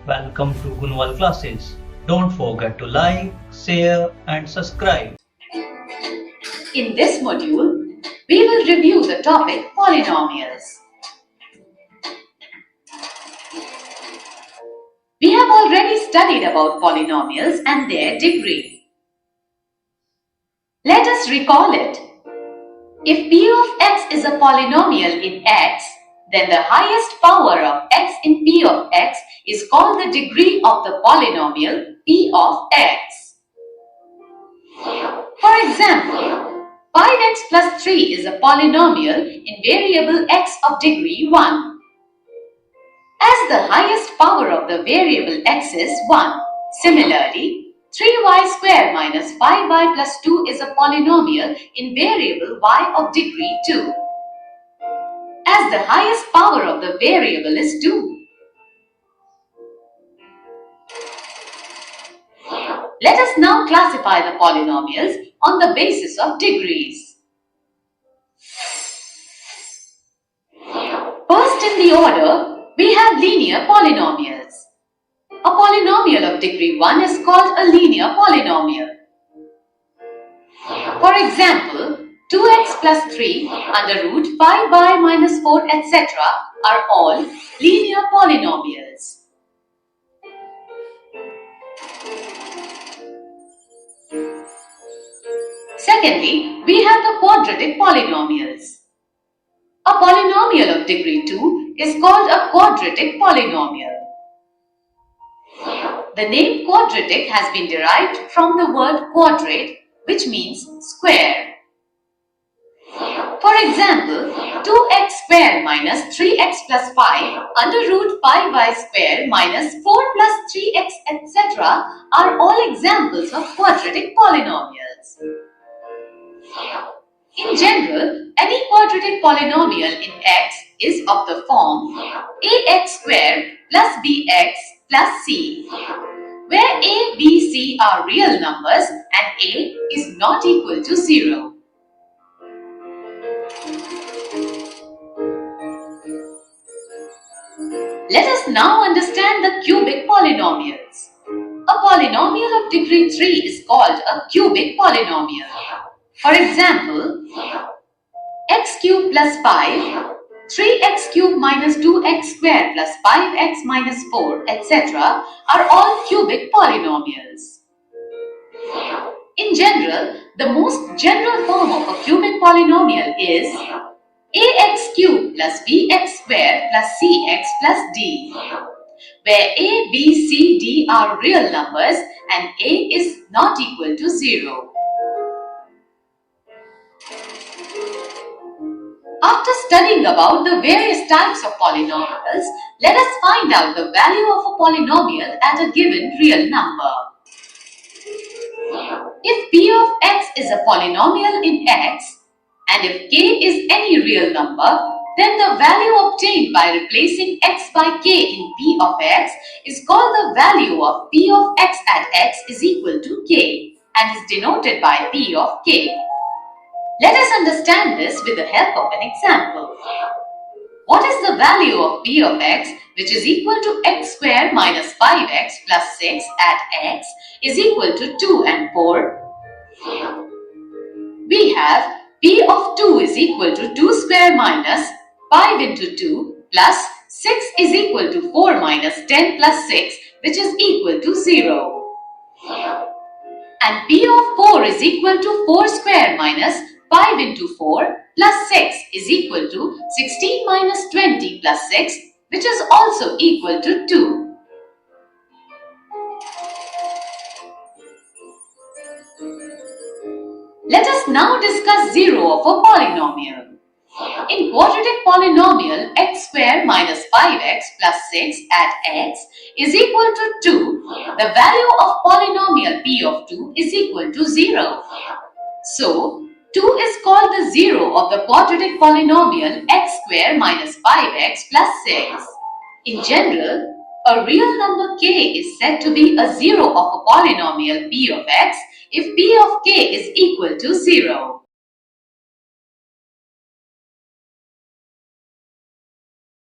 Welcome to Gunwal classes. Don't forget to like, share and subscribe. In this module, we will review the topic polynomials. We have already studied about polynomials and their degree. Let us recall it. If p of x is a polynomial in x, then the highest power of x in p of x is called the degree of the polynomial p of x. For example, 5x plus 3 is a polynomial in variable x of degree 1. As the highest power of the variable x is 1, similarly, 3y square minus 5y plus 2 is a polynomial in variable y of degree 2. As the highest power of the variable is 2. Let us now classify the polynomials on the basis of degrees. First in the order, we have linear polynomials. A polynomial of degree 1 is called a linear polynomial. For example, 2x plus 3 under root 5y minus 4 etc. are all linear polynomials. Secondly, we have the quadratic polynomials. A polynomial of degree 2 is called a quadratic polynomial. The name quadratic has been derived from the word quadrate, which means square. For example, 2x square minus 3x plus 5 under root 5y square minus 4 plus 3x etc. are all examples of quadratic polynomials. In general, any quadratic polynomial in x is of the form ax squared plus bx plus c, where a, b, c are real numbers and a is not equal to 0. Let us now understand the cubic polynomials. A polynomial of degree 3 is called a cubic polynomial. For example, x cubed plus 5, 3x cubed minus 2x squared plus 5x minus 4, etc. are all cubic polynomials. In general, the most general form of a cubic polynomial is ax cubed plus bx squared plus cx plus d, where a, b, c, d are real numbers and a is not equal to 0. After studying about the various types of polynomials, let us find out the value of a polynomial at a given real number. If p of x is a polynomial in x, and if k is any real number, then the value obtained by replacing x by k in p of x is called the value of p of x at x is equal to k and is denoted by p of k. Let us understand this with the help of an example. What is the value of p of x, which is equal to x squared minus 5x plus 6 at x is equal to 2 and 4? We have p of 2 is equal to 2 square minus 5 into 2 plus 6 is equal to 4 minus 10 plus 6, which is equal to 0. And p of 4 is equal to 4 square minus 5 into 4 plus 6 is equal to 16 minus 20 plus 6, which is also equal to 2. Let us now discuss 0 of a polynomial. In quadratic polynomial, x squared minus 5x plus 6 at x is equal to 2, the value of polynomial p of 2 is equal to 0. So, 2 is called the 0 of the quadratic polynomial x squared minus 5x plus 6. In general, a real number k is said to be a 0 of a polynomial p of x if p of k is equal to 0.